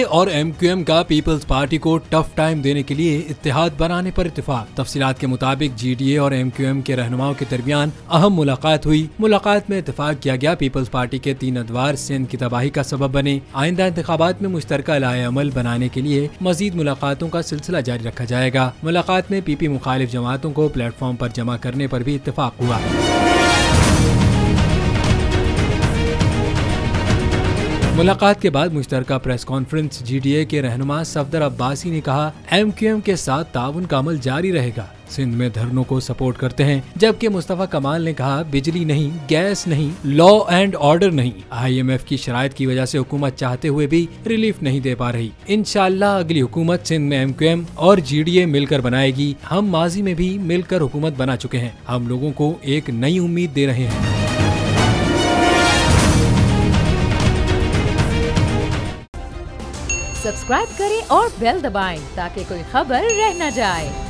और MQM का peoples party को टफ टाइम देने के लिए इत्तेहाद बनाने पर इत्तेफाक। तफसीलात के मुताबिक GDA और MQM के रहनुमाओं के दरमियान अहम मुलाकात हुई। मुलाकात में इत्तेफाक किया गया पीपल्स पार्टी के 3 अदवार सिंध की तबाही का सबब बने। आइंदा इंतखाबात में मुश्तरका लाए अमल बनाने के लिए मजीद मुलाकातों का सिलसिला जारी रखा जाएगा। मुलाकात में PP मुखालिफ जमातों को प्लेटफॉर्म पर जमा करने पर भी इत्तेफाक हुआ। मुलाकात के बाद मुश्तरका प्रेस कॉन्फ्रेंस GDA के रहनुमा सफदर अब्बासी ने कहा, MQM के साथ ताउन का अमल जारी रहेगा। सिंध में धरनों को सपोर्ट करते हैं। जबकि मुस्तफा कमाल ने कहा, बिजली नहीं, गैस नहीं, लॉ एंड ऑर्डर नहीं। IMF की शराइत की वजह से हुकूमत चाहते हुए भी रिलीफ नहीं दे पा रही। इंशाअल्लाह अगली हुकूमत सिंध में MQM और GDA मिलकर बनाएगी। हम माजी में भी मिलकर हुकूमत बना चुके हैं। हम लोगों को एक नई उम्मीद दे रहे हैं। सब्सक्राइब करें और बेल दबाएं ताकि कोई खबर रह न जाए।